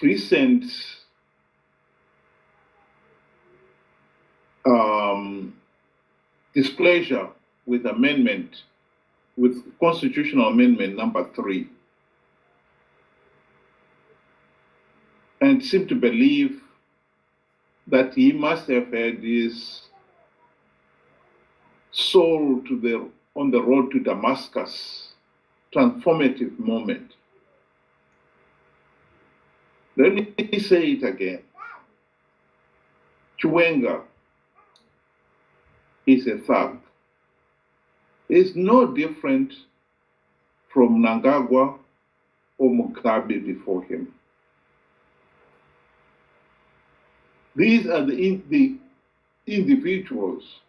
recent displeasure with Constitutional Amendment number 3, and seemed to believe that he must have had his soul on the road to Damascus transformative moment. Let me say it again. Chiwenga is a thug. Is no different from Mnangagwa or Mugabe before him. These are the individuals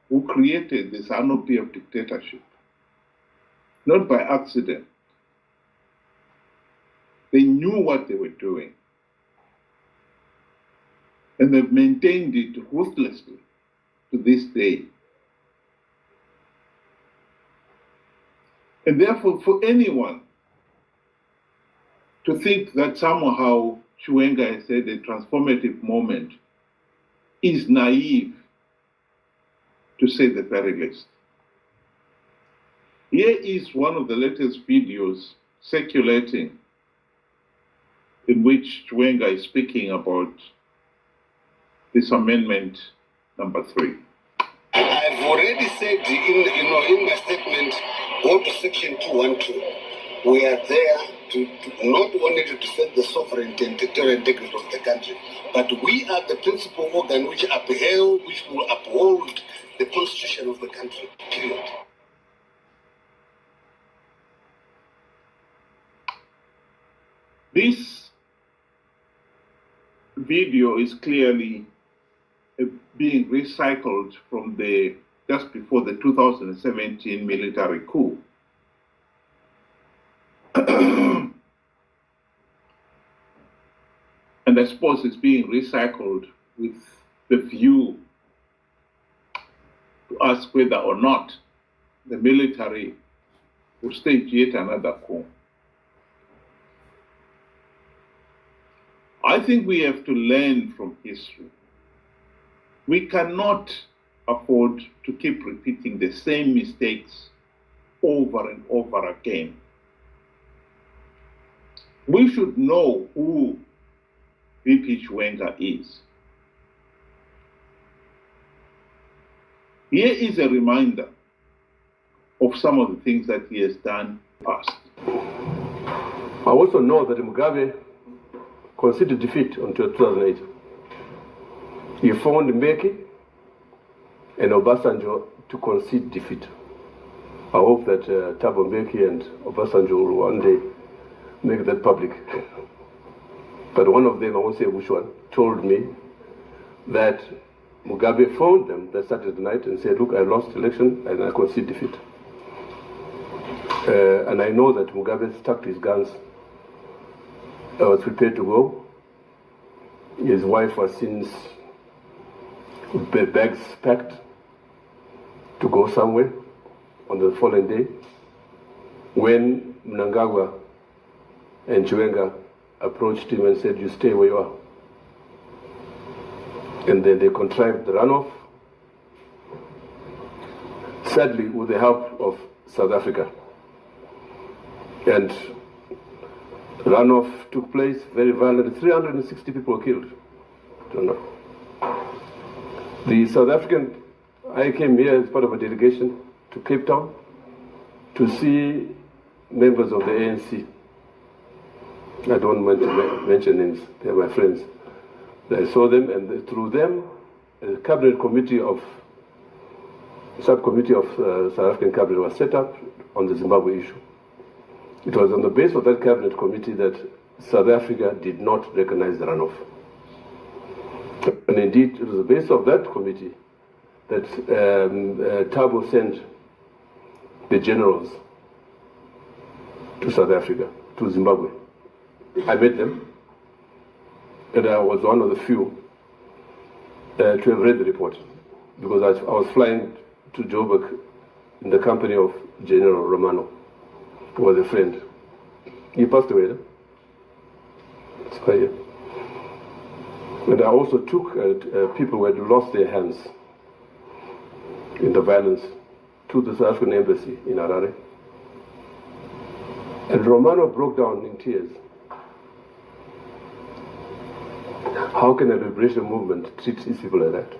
who created this anarchy of dictatorship, not by accident. They knew what they were doing, and they've maintained it ruthlessly to this day. And therefore, for anyone to think that somehow Chiwenga has had a transformative moment is naive, to say the very least. Here is one of the latest videos circulating in which Chiwenga is speaking about this amendment number 3. I've already said in my statement, go to section 212. We are there to not only to defend the sovereignty and territorial integrity of the country, but we are the principal organ which will uphold the constitution of the country, period. This video is clearly being recycled from just before the 2017 military coup. And I suppose it's being recycled with the view to ask whether or not the military will stage yet another coup. I think we have to learn from history. We cannot afford to keep repeating the same mistakes over and over again. We should know who VP Chiwenga is. Here is a reminder of some of the things that he has done in the past. I also know that Mugabe conceded defeat in 2008. He found Mbeki and Obasanjo to concede defeat. I hope that Thabo Mbeki and Obasanjo will one day make that public. But one of them, I won't say which one, told me that Mugabe phoned them that Saturday night and said, look, I lost election and I concede defeat. And I know that Mugabe stuck to his guns. I was prepared to go. His wife was since with bags packed to go somewhere on the following day when Mnangagwa and Chiwenga approached him and said, you stay where you are. And then they contrived the runoff, sadly with the help of South Africa. And runoff took place, very violent. 360 people were killed. I don't know. The South African, I came here as part of a delegation to Cape Town to see members of the ANC. I don't want to mention names, they're my friends. I saw them, and through them, a cabinet committee subcommittee of South African cabinet was set up on the Zimbabwe issue. It was on the basis of that cabinet committee that South Africa did not recognize the runoff. And indeed, it was the basis of that committee that Thabo sent the generals to South Africa, to Zimbabwe. I met them, and I was one of the few to have read the report, because I was flying to Joburg in the company of General Romano, who was a friend. He passed away. It's clear. And I also took people who had lost their hands in the violence to the South African embassy in Harare. And Romano broke down in tears. How can a liberation movement treat these people like that?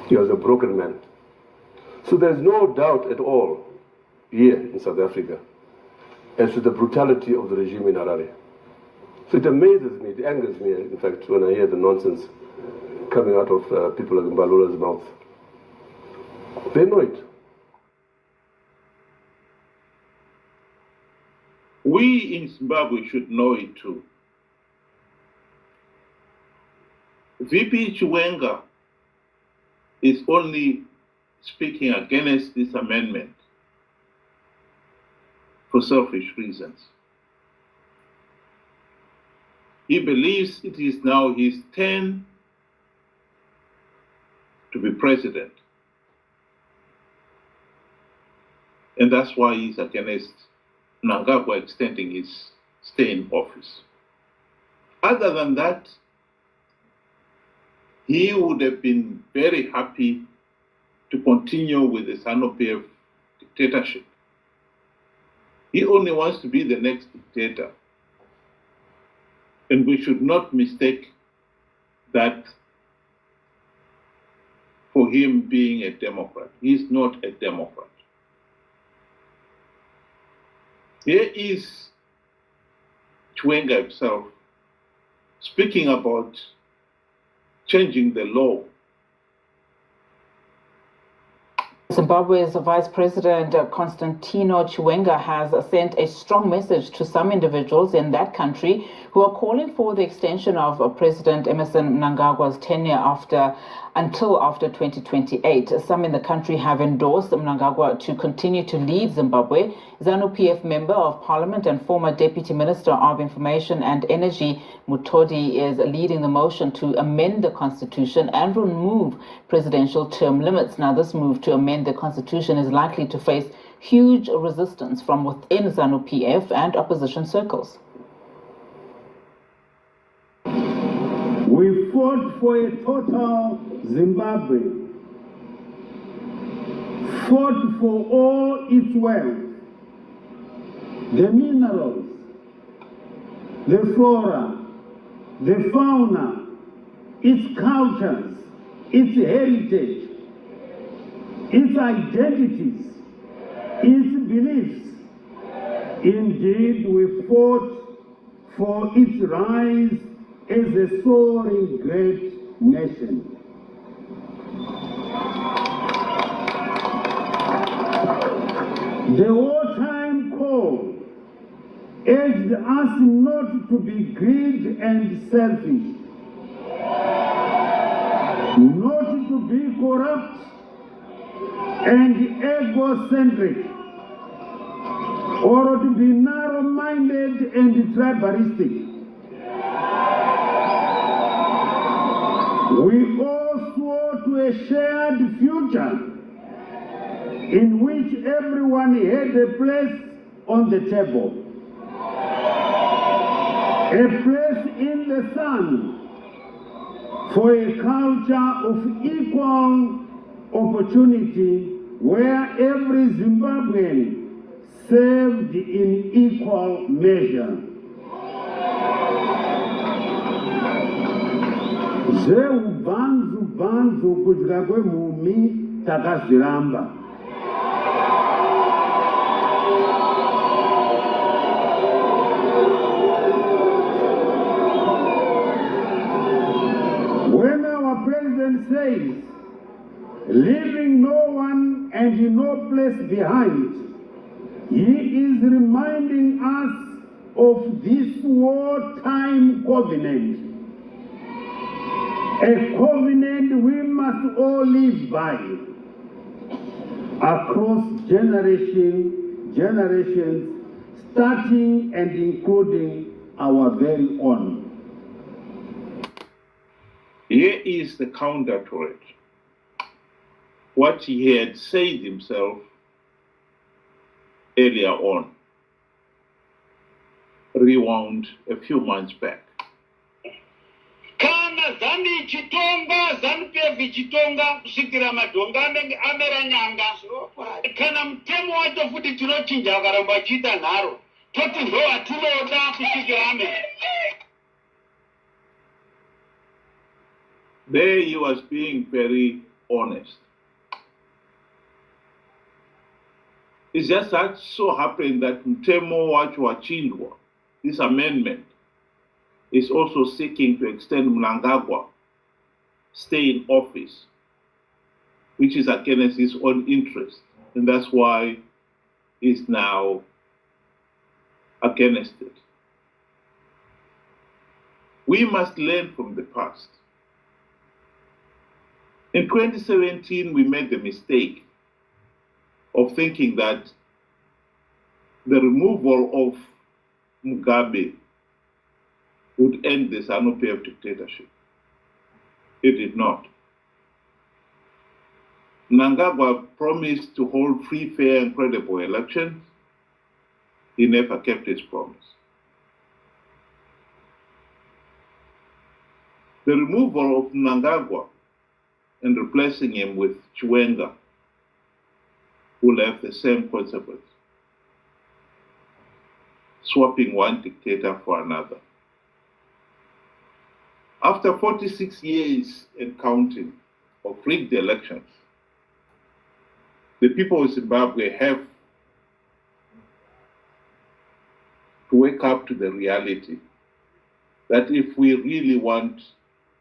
He was a broken man. So there's no doubt at all here in South Africa as to the brutality of the regime in Harare. So it amazes me, it angers me, in fact, when I hear the nonsense coming out of people like Mbalula's mouth. They know it. We in Zimbabwe should know it too. VP Chiwenga is only speaking against this amendment for selfish reasons. He believes it is now his turn to be president. And that's why he's against Mnangagwa extending his stay in office. Other than that, he would have been very happy to continue with the ZANU-PF dictatorship. He only wants to be the next dictator. And we should not mistake that for him being a Democrat. He's not a Democrat. Here is Chiwenga himself speaking about changing the law. Zimbabwe's Vice President Constantino Chiwenga has sent a strong message to some individuals in that country who are calling for the extension of President Emmerson Mnangagwa's tenure until after 2028. Some in the country have endorsed Mnangagwa to continue to lead Zimbabwe. ZANU-PF Member of Parliament and former Deputy Minister of Information and Energy Mutodi is leading the motion to amend the Constitution and remove presidential term limits. Now, this move to amend the Constitution is likely to face huge resistance from within ZANU-PF and opposition circles. We fought for a total Zimbabwe, fought for all its wealth, the minerals, the flora, the fauna, its cultures, its heritage, its identities, its beliefs. Indeed, we fought for its rise as a soaring great nation. The wartime call urged us not to be greedy and selfish, not to be corrupt and egocentric, or to be narrow-minded and tribalistic. We all swore to a shared future in which everyone had a place on the table, a place in the sun for a culture of equal opportunity where every Zimbabwean served in equal measure. Zveubvanzu kudya kwemhumi takazviramba. When our president says, leaving no one and no place behind, he is reminding us of this wartime covenant. A covenant we must all live by across generations, starting and including our very own. Here is the counter to it. What he had said himself earlier on. rewound a few months back. kana zani chitonga zanu pevi chitonga kusvikira madhonga anenge amera nyanga kana mutemo wacho futi tinochinja vakaramba vachiita nharo toti ndo watinoda kusvikira amera. There he was being very honest. It's just that so happened that mtemo wacho wachinjwa, this amendment, is also seeking to extend Mnangagwa stay in office, which is against his own interest. And that's why he's now against it. We must learn from the past. In 2017, we made the mistake of thinking that the removal of Mugabe would end the ZANU-PF dictatorship. It did not. Mnangagwa promised to hold free, fair, and credible elections. He never kept his promise. The removal of Mnangagwa and replacing him with Chiwenga will have the same consequence, swapping one dictator for another. After 46 years and counting of rigged elections, the people of Zimbabwe have to wake up to the reality that if we really want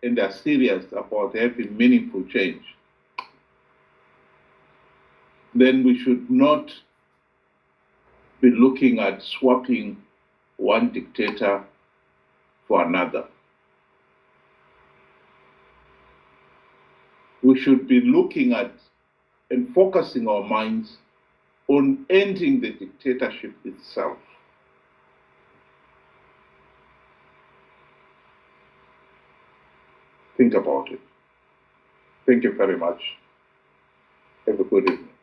and are serious about having meaningful change, then we should not be looking at swapping one dictator for another. We should be looking at and focusing our minds on ending the dictatorship itself. Think about it. Thank you very much. Have a good evening.